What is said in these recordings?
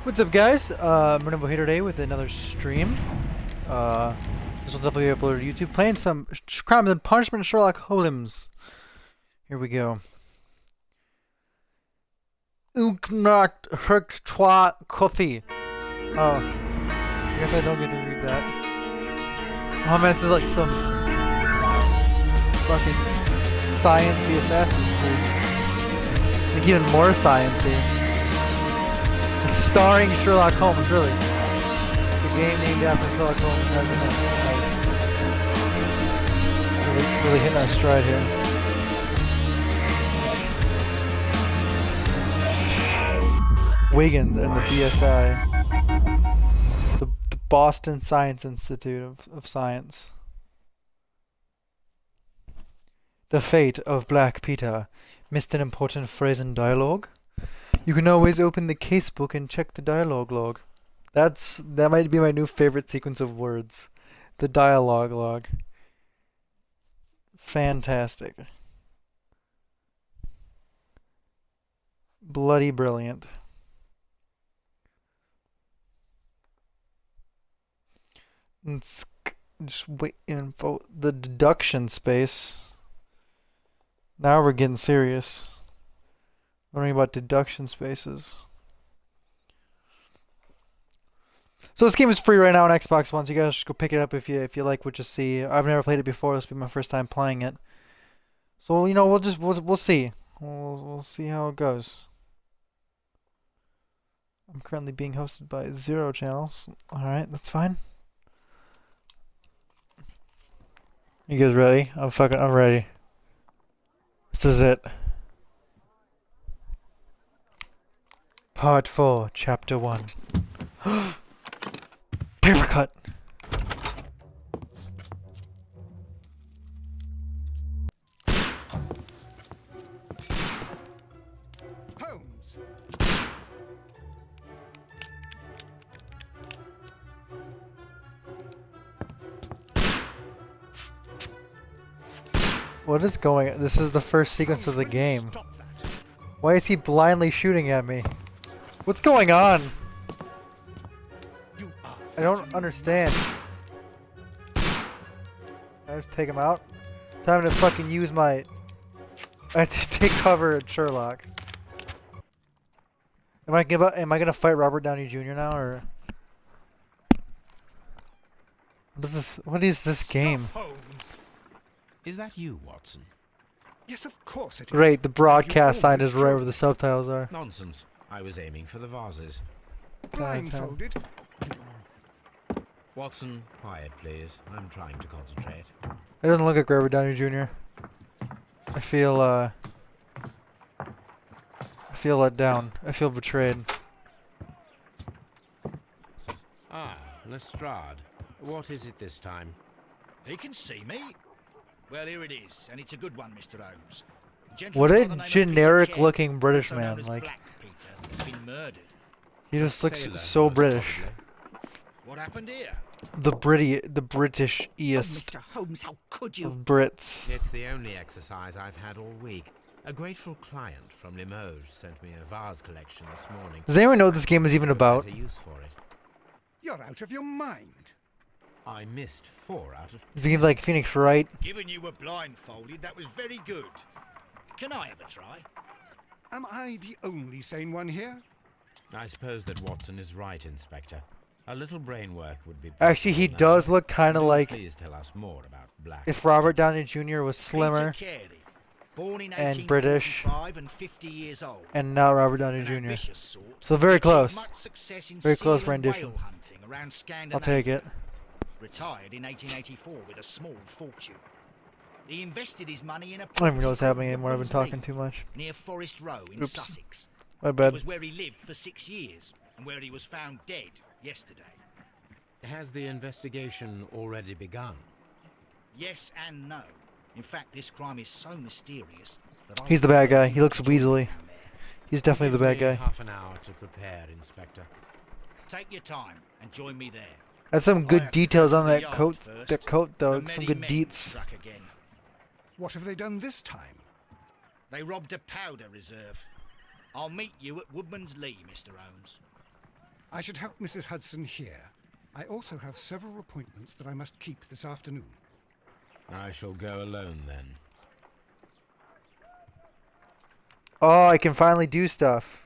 What's up, guys? I'm gonna be here today with another stream. This will definitely be uploaded to YouTube. Playing some Crimes and Punishment Sherlock Holmes. Here we go. Uknacht Herk Twa Kothi. Oh, I guess I don't get to read that. Oh man, this is like some fucking sciencey Assassin's Creed. Like even more sciencey. Starring Sherlock Holmes, really. The game named after Sherlock Holmes has enough. Really hitting our stride here. Wiggins and the BSI. The Boston Science Institute of Science. The fate of Black Peter. Missed an important phrase in dialogue? You can always open the casebook and check the dialogue log. That might be my new favorite sequence of words. The dialogue log. Fantastic. Bloody brilliant. Just wait info. The deduction space. Now we're getting serious. Learning about deduction spaces. So this game is free right now on Xbox One, so you guys should go pick it up if you like what you see. I've never played it before. This will be my first time playing it. So you know we'll see. We'll see how it goes. I'm currently being hosted by 0 channels. All right, that's fine. You guys ready? I'm ready. This is it. Part 4, Chapter 1. Paper cut! Holmes! What is going? This is the first sequence of the game. Why is he blindly shooting at me? What's going on? I don't understand. I just take him out? Time to fucking use my... I have to take cover at Sherlock. Am I gonna fight Robert Downey Jr. now, or... What is this game? Is that you, Watson? Yes, of course it is. Great, the broadcast sign is right where the subtitles are. Nonsense. I was aiming for the vases. Blindfolded. Watson, quiet please. I'm trying to concentrate. It doesn't look like Robert Downey Jr. I feel let down. I feel betrayed. Ah, Lestrade. What is it this time? He can see me. Well, here it is, and it's a good one, Mr. Holmes. What a generic-looking British man! Like, Peter, has been murdered. he just looks so British. What happened here? The British East Mr. Holmes, how could you? of Brits. It's the only exercise I've had all week. A grateful client from Limoges sent me a vase collection this morning. Does anyone know what this game is even about? A use for it. You're out of your mind. I missed 4 out of... Is it like Phoenix Wright? Given you were blindfolded, that was very good. Can I have a try? Am I the only sane one here? I suppose that Watson is right, Inspector. A little brain work would be... Actually, he does look kind of like Please tell us more about Black. if Robert Downey Jr. was slimmer Peter Carey, born in and British 1845 and 50 years old. and not Robert Downey An Jr. ambitious sort, So very he achieved close. much success in Very close seal and rendition. whale hunting around Scandinavia. I'll take it. Retired in 1884 with a small fortune. He invested his money in a I don't even know property what's happening called anymore. I've been Woodman's talking Lead, too much. near Forest Row in Oops. Sussex. My It bad. was where he lived for 6 years and where he was found dead yesterday. Has the investigation already begun? Yes and no. In fact, this crime is so mysterious that He's the bad guy. He looks weaselly. He's definitely the bad Give me guy. half an hour to prepare, Inspector. Take your time and join me there. That's some I good have to details go on to the that yard coat. first. That coat, though. The Some Medi good Men deets. struck again. What have they done this time? They robbed a powder reserve. I'll meet you at Woodman's Lee, Mr. Holmes. I should help Mrs. Hudson here. I also have several appointments that I must keep this afternoon. I shall go alone then. Oh, I can finally do stuff.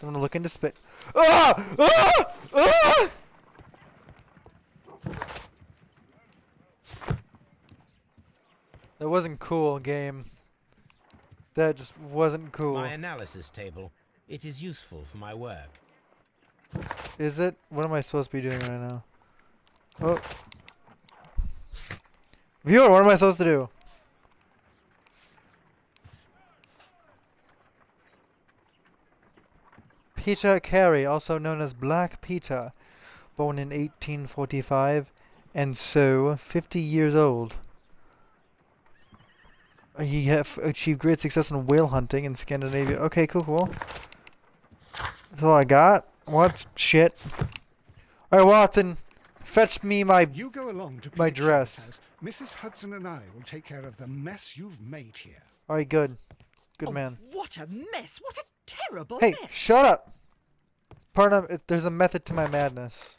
I'm gonna look into space. Ah! Ah! Ah! That wasn't cool, game. That just wasn't cool. My analysis table. It is useful for my work. Is it? What am I supposed to be doing right now? Oh. Viewer, what am I supposed to do? Peter Carey, also known as Black Peter, born in 1845, and so 50 years old. He achieved great success in whale hunting in Scandinavia. Okay, cool. That's all I got. What? Shit. Alright, Watson. Fetch me my... You go along to My Peter dress. King's house. Mrs. Hudson and I will take care of the mess you've made here. Alright, good. Good Oh, man. what a mess! What a terrible Hey, mess! shut up! Part of there's a method to my madness.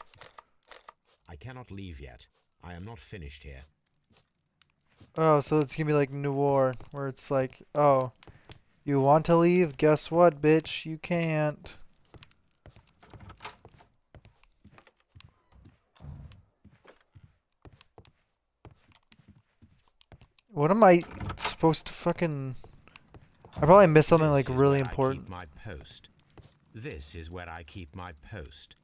I cannot leave yet. I am not finished here. Oh, so it's gonna be like Noir, where it's like, oh, you want to leave? Guess what, bitch? You can't. What am I supposed to fucking... I probably missed something This like is really where I important. keep my post. This is where I keep my post.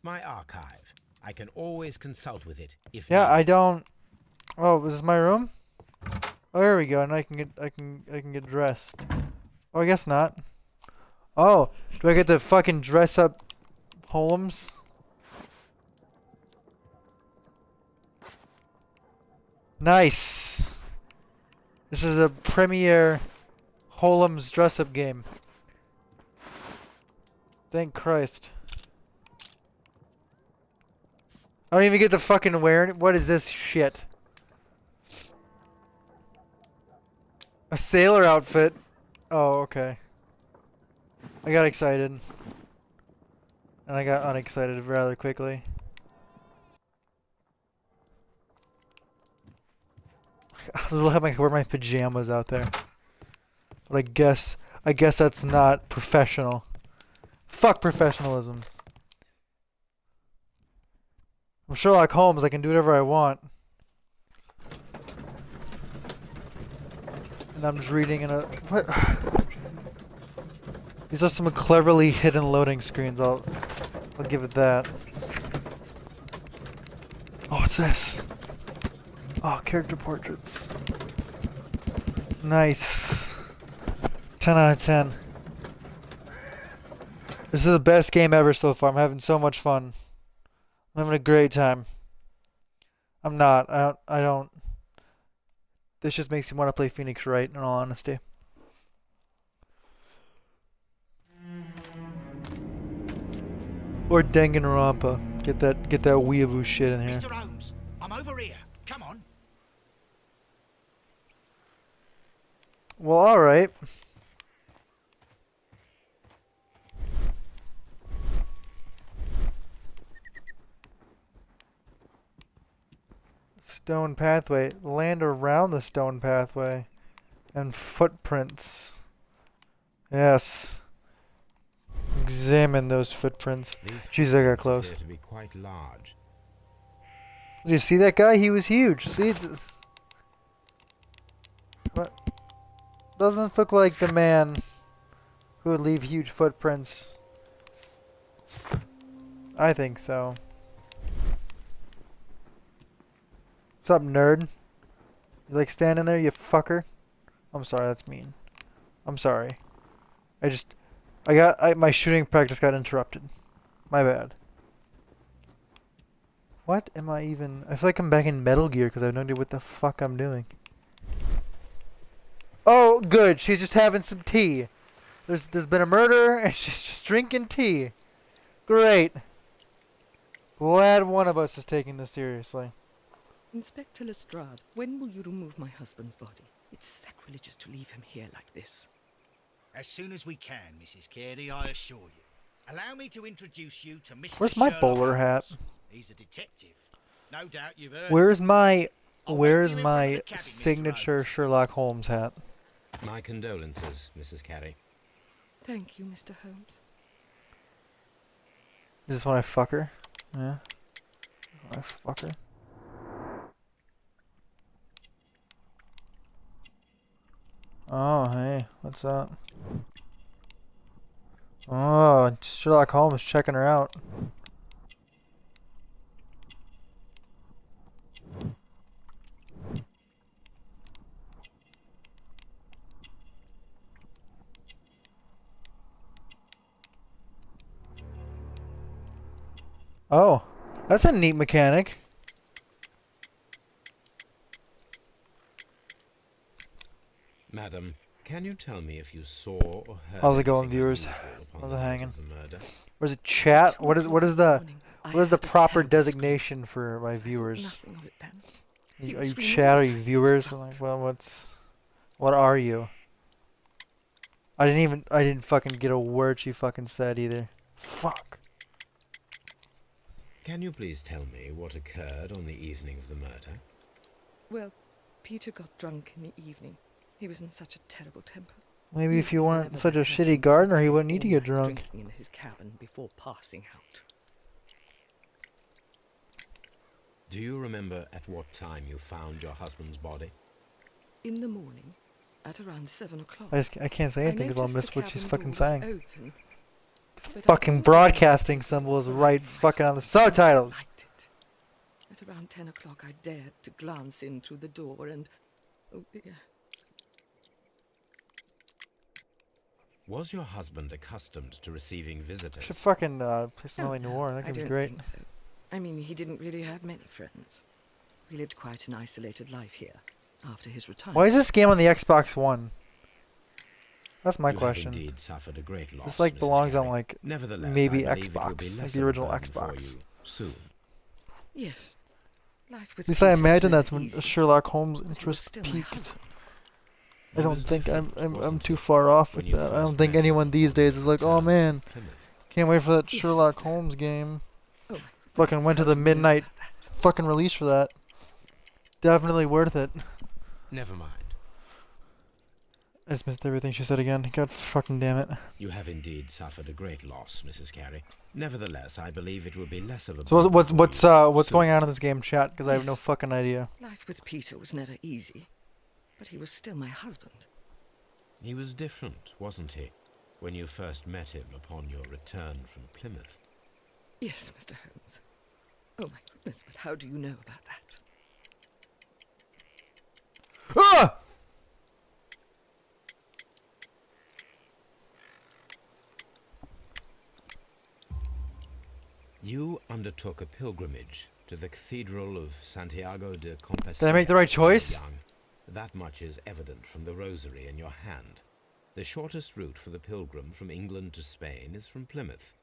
My archive. I can always consult with it if Yeah, needed. I don't... Oh, this is my room? Oh, here we go. And I can get dressed. Oh, I guess not. Oh, do I get to fucking dress up Holmes? Nice. This is a premiere Holmes dress-up game. Thank Christ. I don't even get to fucking wear it. What is this shit? A sailor outfit. Oh, okay. I got excited. And I got unexcited rather quickly. I was having to wear my pajamas out there. But I guess that's not professional. Fuck professionalism. I'm Sherlock Holmes, I can do whatever I want. And I'm just reading in a... What? These are some cleverly hidden loading screens, I'll give it that. Oh, what's this? Oh, character portraits. Nice. 10 out of 10. This is the best game ever so far. I'm having so much fun. I'm having a great time. I'm not. I don't. This just makes me want to play Phoenix Wright, in all honesty. Or Danganronpa. Get that weeaboo shit in here. Mr. Holmes, I'm over here. Come on. Well, alright. Stone pathway. Land around the stone pathway. And footprints. Yes. Examine those footprints. These Jeez, I got footprints close. appear to be quite large. Did you see that guy? He was huge. See? What? Doesn't this look like the man who would leave huge footprints? I think so. What's up, nerd? You like standing there, you fucker? I'm sorry, that's mean. I'm sorry. My shooting practice got interrupted. My bad. What am I even... I feel like I'm back in Metal Gear because I have no idea what the fuck I'm doing. Oh, good. She's just having some tea. There's been a murder and she's just drinking tea. Great. Glad one of us is taking this seriously. Inspector Lestrade, when will you remove my husband's body? It's sacrilegious to leave him here like this. As soon as we can, Mrs. Carey, I assure you. Allow me to introduce you to Mr. Where's my Sherlock bowler hat? Holmes. He's a detective. No doubt you've heard. Where's my I'll wait where's for you in front of my the cabin, Mr. signature Holmes. Sherlock Holmes hat? My condolences, Mrs. Carey. Thank you, Mr. Holmes. Is this when I fuck her? Yeah. I fuck her. Oh, hey, what's up? Oh, Sherlock Holmes checking her out. Oh, that's a neat mechanic. Madam, can you tell me if you saw or heard How's it going, anything viewers? unusual upon How's the it night hanging? of the murder? Where's it chat? What is Morning, the I what is the had a proper terrible designation for my scream. I thought viewers? nothing of it then. Are He you was screaming chat? all Are the you time. He was viewers? drunk. Like, well, what are you? I didn't fucking get a word she fucking said either. Fuck. Can you please tell me what occurred on the evening of the murder? Well, Peter got drunk in the evening. He was in such a terrible temper. Maybe He if you weren't never such a had shitty anything gardener, but he wouldn't need to all get night drunk. drinking in his cabin before passing out. Do you remember at what time you found your husband's body? In the morning, at around 7 o'clock. I can't say anything because I'll miss noticed the what she's cabin fucking door was saying. open, but I Fucking didn't broadcasting realize symbol is it right was fucking on the my subtitles. husband. At around 10 o'clock, I dared to glance in through the door and... Oh dear. Was your husband accustomed to receiving visitors? Should fucking play some Oh, Ellie no, Noir. That I could be don't great. think so. I mean, he didn't really have many friends. He lived quite an isolated life here after his retirement. Why is this game on the Xbox One? That's my You question. have indeed suffered a great loss, This like Mrs. belongs on Carey. like Nevertheless, maybe I believe it will be Xbox, like less the of a original burden for Xbox. you soon. Yes. Life with At least I Peter was imagine never that's when easy, Sherlock Holmes' but he was interest still my peaked. husband. I He don't was think different, I'm wasn't too he, far off when with you that. I first don't think met him anyone these upon days your is like, oh return man, from Plymouth? can't wait for that Yes, Sherlock Mr. Holmes Holmes. game. Oh my Fucking went to How the do you know midnight about that? fucking release for that. Definitely worth it. Never mind. I just missed everything she said again. God fucking damn it. You have indeed suffered a great loss, Mrs. Carey. Nevertheless, I believe it will be less of a So burden for what's you going soon. on in this game, chat? Because I have no Yes. fucking idea. Life with Peter was never easy, but he was still my husband. He was different, wasn't he, when you first met him upon your return from Plymouth? Yes, Mr. Holmes. Oh my goodness, but how do you know about that? Ah! You undertook a pilgrimage to the Cathedral of Santiago de Compostela. Did I make the right when you were choice? young. That much is evident from the rosary in your hand. The shortest route for the pilgrim from England to Spain is from Plymouth.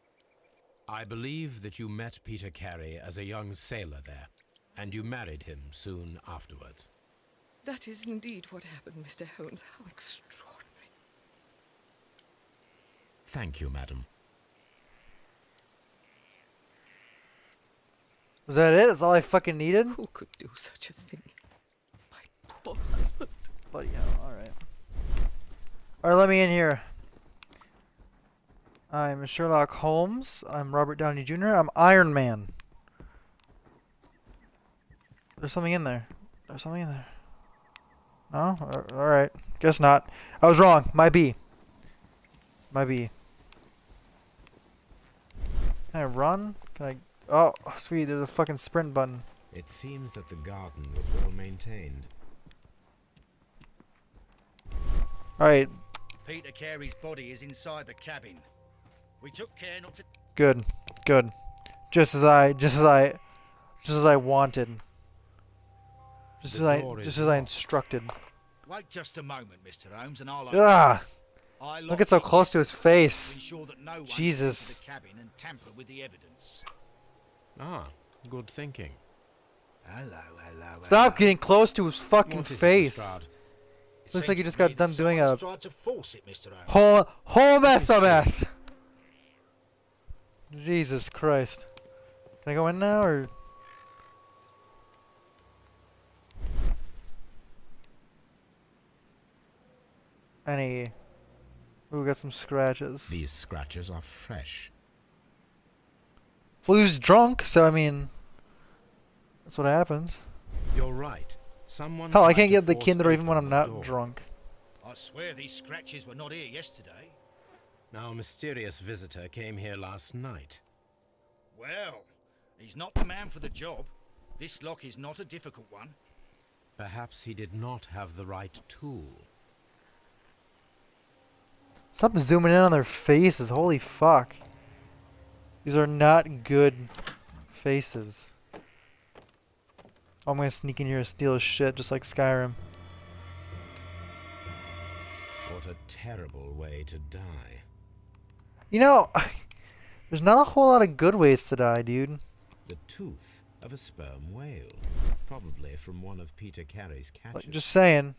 I believe that you met Peter Carey as a young sailor there, and you married him soon afterwards. That is indeed what happened, Mr. Holmes. How extraordinary. Thank you, madam. Was that it? That's all I fucking needed? Who could do such a thing? My poor husband. Bloody hell, alright. Alright, let me in here. I'm Sherlock Holmes. I'm Robert Downey Jr. I'm Iron Man. There's something in there. There's something in there. No? Alright. Guess not. I was wrong. My B. My B. Can I run? Can I... Oh, sweet. There's a fucking sprint button. It seems that the garden was well maintained. Alright. Peter Carey's body is inside the cabin. We took care not to... Good. Good. Just as I wanted. Just The as door is just as I locked. instructed. Wait just a moment, Mr. Holmes, and I'll... Ah! I Don't locked get so it close to his to face. ensure that no one Jesus. into the cabin and tamper with the evidence. Ah, good thinking. Hello, hello, Stop hello. getting close to his fucking What is it, face. Lestrade? Looks like you just got done doing a tried to force it, Mr. Holmes. whole mess of meth. Jesus Christ. Can I go in now or? Any? Ooh, we got some scratches. These scratches are fresh. Well, he was drunk, so I mean, that's what happens. You're right. Someone Hell, I tried can't to get the force Kinder even when open I'm the not door. drunk. I swear these scratches were not here yesterday. Now, a mysterious visitor came here last night. Well, he's not the man for the job. This lock is not a difficult one. Perhaps he did not have the right tool. Stop zooming in on their faces. Holy fuck. These are not good faces. Oh, I'm gonna sneak in here and steal his shit just like Skyrim. What a terrible way to die. You know, there's not a whole lot of good ways to die, dude. The tooth of a sperm whale. Probably from one of Peter Carey's catches. Like, just saying.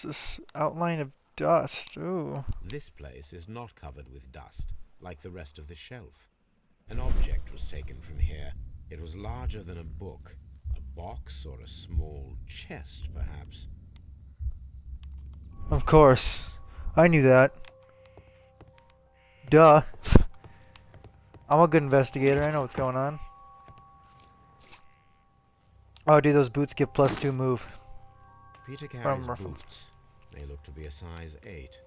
This outline of dust. Ooh. This place is not covered with dust, like the rest of the shelf. An object was taken from here. It was larger than a book. A box or a small chest, perhaps. Of course. I knew that. Duh. I'm a good investigator. I know what's going on. Oh, dude, those boots give +2 move. Peter From Carey's reference. boots. They look to be a size 8.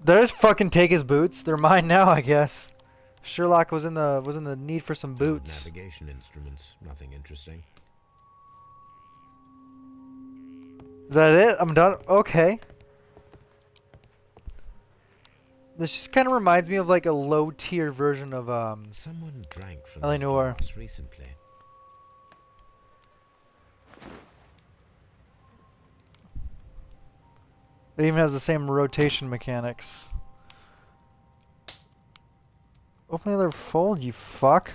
Did I just fucking take his boots? They're mine now, I guess. Sherlock was in the need for some boots. Navigation instruments. Nothing interesting. Is that it? I'm done. Okay. This just kind of reminds me of like a low-tier version of Someone drank from L.A. this Noire. glass recently. It even has the same rotation mechanics. Open the other fold, you fuck.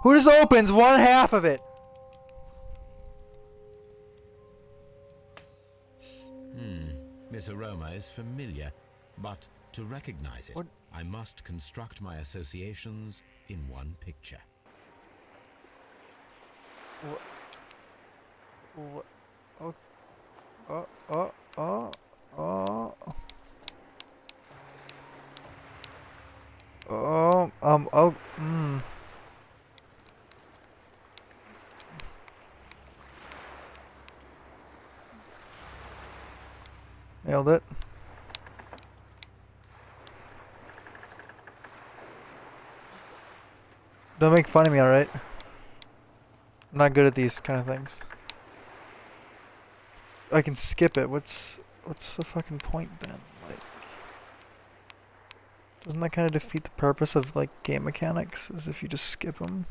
Who just opens one half of it? This aroma is familiar, but to recognize it, What? I must construct my associations in one picture. What? Oh. Nailed it. Don't make fun of me, alright? I'm not good at these kind of things. I can skip it. What's the fucking point then? Like, doesn't that kind of defeat the purpose of like game mechanics? As if you just skip them.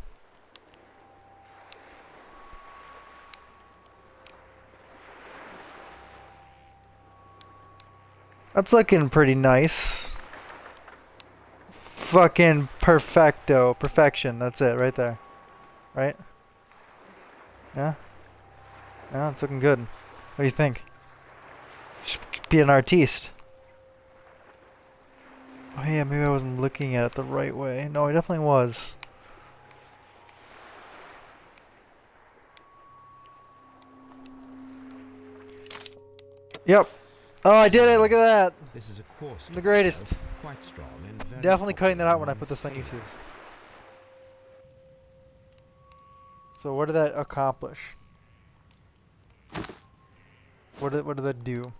That's looking pretty nice. Fucking perfecto. Perfection. That's it right there. Right? Yeah? Yeah, it's looking good. What do you think? Should be an artiste. Oh yeah, maybe I wasn't looking at it the right way. No, I definitely was. Yep. Oh, I did it. Look at that. This is a coarse The greatest. glass, quite strong and very Definitely cutting that popular out when I among put this on YouTube. sailors. So what did that accomplish? What did that do?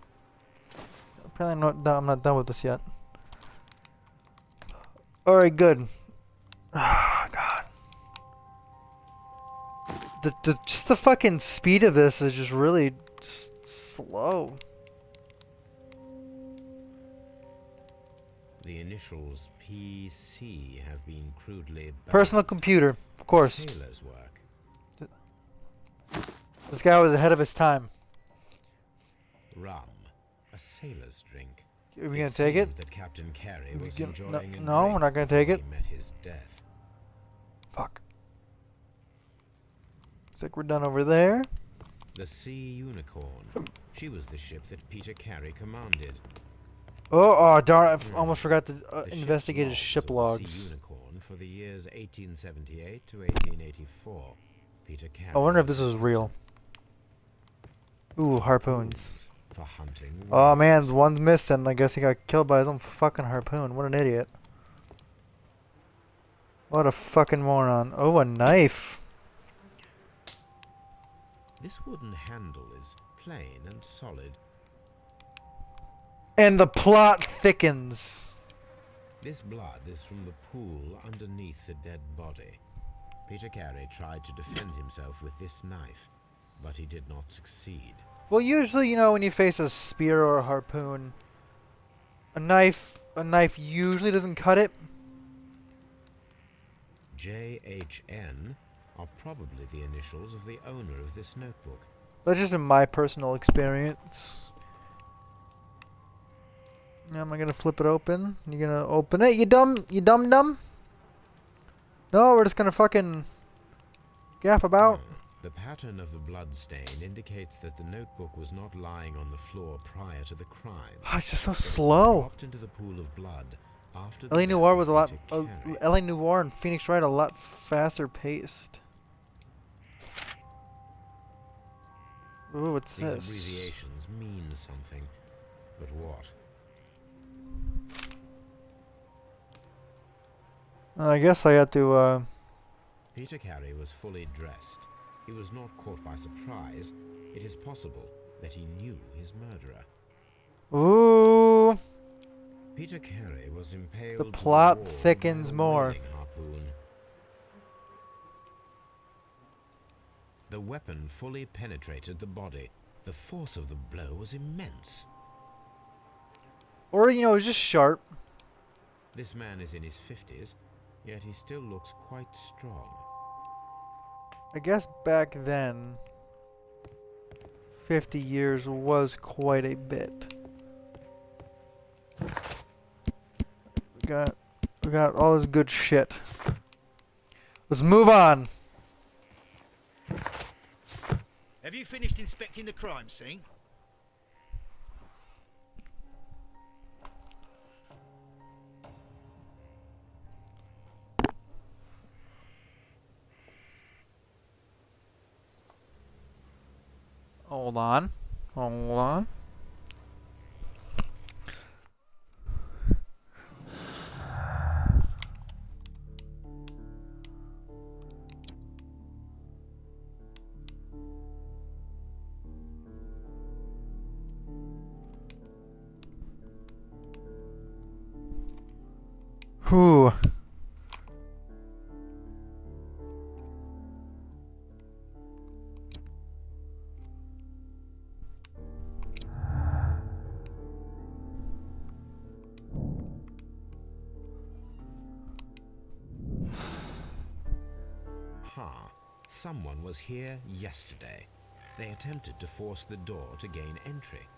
Apparently I'm not done with this yet. Alright, good. Oh, God. Just the fucking speed of this is just really just slow. The initials PC have been crudely Personal buried. computer, of course. Sailor's work. This guy was ahead of his time. Rum, a sailor's drink. Are we gonna take it? seemed that Captain Carey We was gonna- enjoying a no, we're drink not gonna take before it. he met his death. Fuck. Looks like we're done over there. The Sea Unicorn. She was the ship that Peter Carey commanded. Oh, darn! I almost forgot to The ship's investigate his logs ship of the logs. Sea Unicorn for the years 1878 to 1884. Peter Carey. I wonder if this was is real. Ooh, harpoons. for hunting. Oh whales. man, one's missing. I guess he got killed by his own fucking harpoon. What an idiot. What a fucking moron. Oh, a knife. This wooden handle is plain and solid. And the plot thickens. This blood is from the pool underneath the dead body. Peter Carey tried to defend himself with this knife, but he did not succeed. Well, usually, you know, when you face a spear or a harpoon, a knife usually doesn't cut it. JHN are probably the initials of the owner of this notebook. That's just in my personal experience. Am I gonna flip it open? You gonna open it? You dumb dumb? No, we're just gonna fucking gaff about. The pattern of the blood stain indicates that the notebook was not lying on the floor prior to the crime. Oh, it's just so It was slow. dropped into the pool of blood after the LA death Noir of was a lot. Peter Carey. LA Noir and Phoenix Wright a lot faster paced. Ooh, what's These this? abbreviations mean something, but what? I guess I had to. Peter Carey was fully dressed. He was not caught by surprise. It is possible that he knew his murderer. Ooh. Peter Carey was impaled The to plot wall thickens by a more. whaling harpoon. The weapon fully penetrated the body. The force of the blow was immense. Or, you know, it's just sharp. This man is in his 50s, yet he still looks quite strong. I guess back then, 50 years was quite a bit. We got all this good shit. Let's move on. Have you finished inspecting the crime scene? Hold on. Hold on. Whew. Someone was here yesterday. They attempted to force the door to gain entry.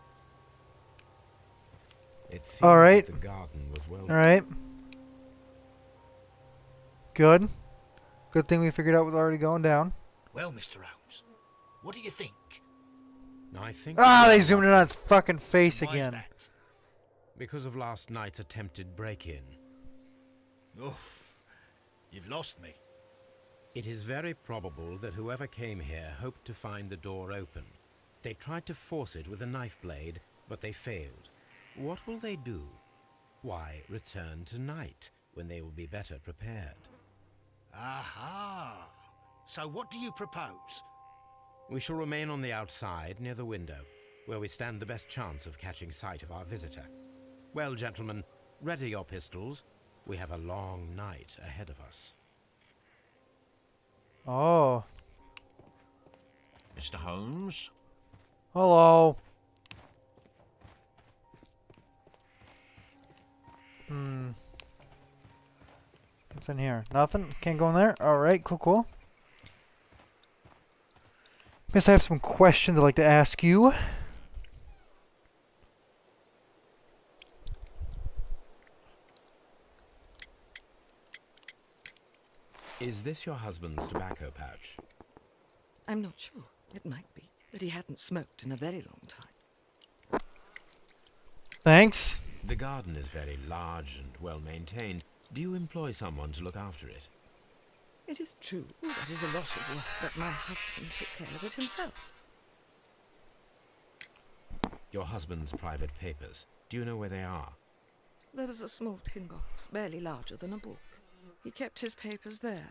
It seems All right. that the garden was well. All right. Good. Good thing we figured out what's already going down. Well, Mr. Holmes, what do you think? I think. Ah, we they are zoomed in on its fucking face Why is again. that? because of last night's attempted break-in. Oof, you've lost me. It is very probable that whoever came here hoped to find the door open. They tried to force it with a knife blade, but they failed. What will they do? Why, return tonight, when they will be better prepared. Aha! So what do you propose? We shall remain on the outside, near the window, where we stand the best chance of catching sight of our visitor. Well, gentlemen, ready your pistols. We have a long night ahead of us. Oh. Mr. Holmes? Hello. What's in here? Nothing? Can't go in there? Alright, cool, cool. Guess I have some questions I'd like to ask you. Is this your husband's tobacco pouch? I'm not sure. It might be. but he hadn't smoked in a very long time. Thanks. The garden is very large and well maintained. Do you employ someone to look after it? It is true, that is a lot of work, but my husband took care of it himself. Your husband's private papers. Do you know where they are? There was a small tin box, barely larger than a book. He kept his papers there.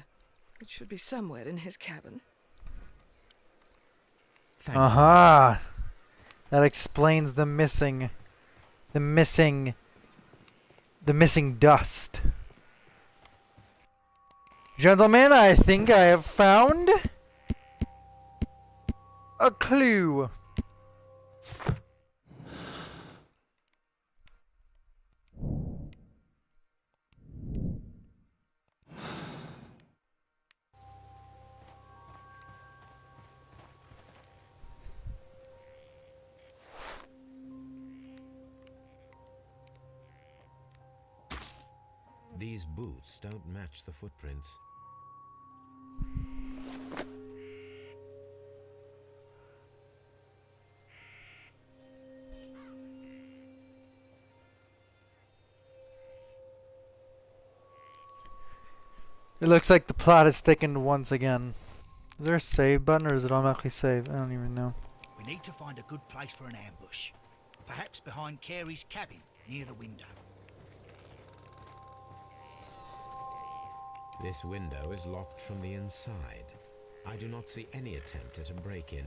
It should be somewhere in his cabin. Thank you. Aha! That explains the missing dust. Gentlemen, I think I have found a clue. These boots don't match the footprints. It looks like the plot is thickened once again. Is there a save button or is it automatically save? I don't even know. We need to find a good place for an ambush. Perhaps behind Carey's cabin, near the window. This window is locked from the inside. I do not see any attempt at a break-in.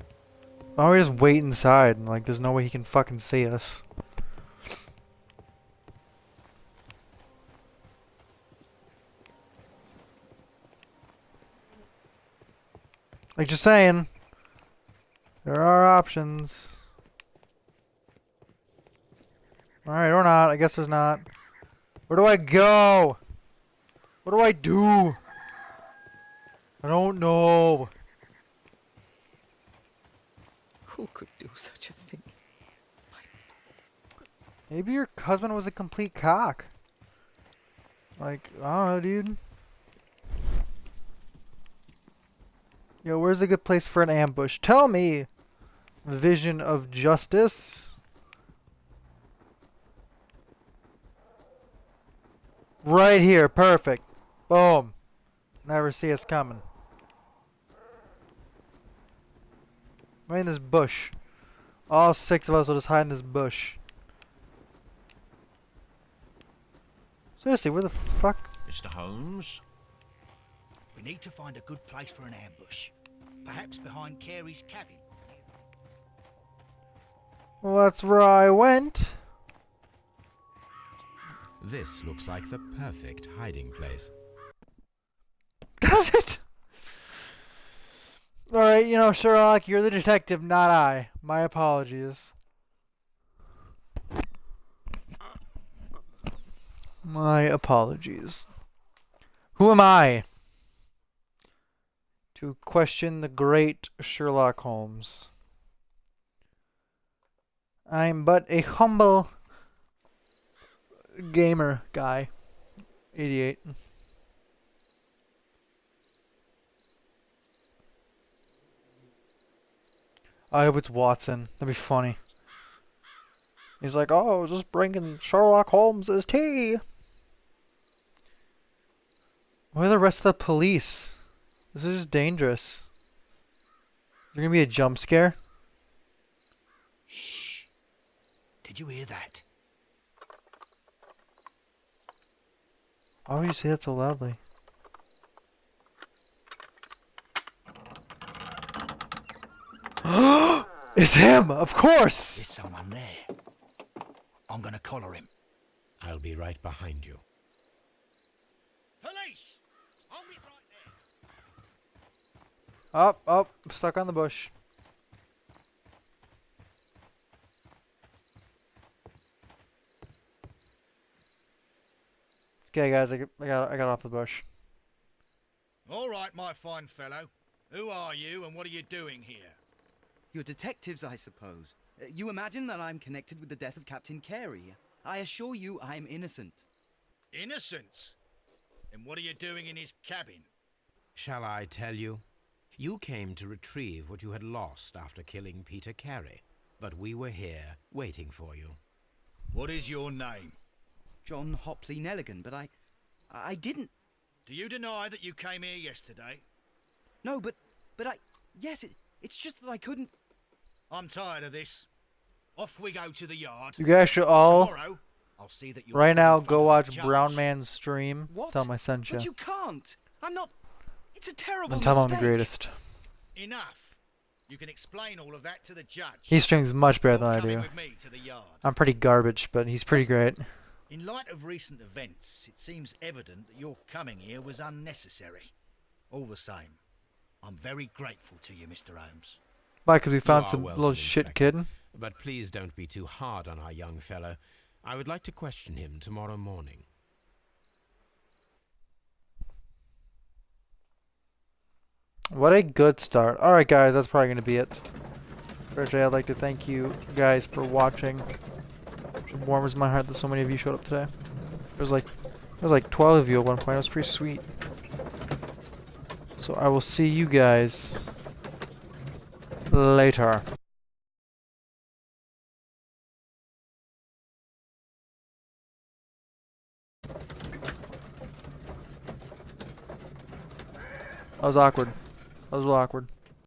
Why don't we just wait inside? Like, there's no way he can fucking see us. Like, just saying. There are options. Alright, or not. I guess there's not. Where do I go? What do I do? I don't know. Who could do such a thing? Maybe your husband was a complete cock. Like, I don't know, dude. Yo, where's a good place for an ambush? Tell me, vision of justice. Right here, perfect. Boom. Never see us coming. Right in this bush. All 6 of us will just hide in this bush. Seriously, where the fuck? Mr. Holmes? We need to find a good place for an ambush. Perhaps behind Carey's cabin. Well, that's where I went. This looks like the perfect hiding place. Does it? Alright, you know, Sherlock, you're the detective, not I. My apologies. My apologies. Who am I to question the great Sherlock Holmes? I'm but a humble gamer guy. 88. I hope it's Watson. That'd be funny. He's like, oh, I was just bringing Sherlock Holmes' tea. Where are the rest of the police? This is just dangerous. Is there gonna be a jump scare? Shh. Did you hear that? Why would you say that so loudly? It's him! Of course! There's someone there. I'm gonna collar him. I'll be right behind you. Police! I'll be right there. Up, up, stuck on the bush. Okay, guys, I got off the bush. All right, my fine fellow. Who are you and what are you doing here? You're detectives, I suppose. You imagine that I'm connected with the death of Captain Carey. I assure you I'm innocent. Innocent? And what are you doing in his cabin? Shall I tell you? You came to retrieve what you had lost after killing Peter Carey, but we were here waiting for you. What is your name? John Hopley Nelligan, but I didn't. Do you deny that you came here yesterday? No, but yes, it's just that I couldn't. I'm tired of this. Off we go to the yard. You guys should all Tomorrow, I'll see that you're right now in front go of the watch judge. Brown Man's stream. What? Tell him I sent you. But you can't. I'm not. It's a terrible And tell him I'm the mistake. greatest. Enough. You can explain all of that to the judge. He streams much better than You're I coming do. with me to the yard. I'm pretty garbage, but he's pretty great. In light of recent events, it seems evident that your coming here was unnecessary. All the same, I'm very grateful to you, Mr. Holmes. Why? Because we found You are some welcome, little shit Inspector. kid. But please don't be too hard on our young fellow. I would like to question him tomorrow morning. What a good start. Alright guys, that's probably going to be it. For today, I'd like to thank you guys for watching. It warms my heart that so many of you showed up today. There was like 12 of you at one point. It was pretty sweet. So I will see you guys later. That was awkward. That was a little awkward.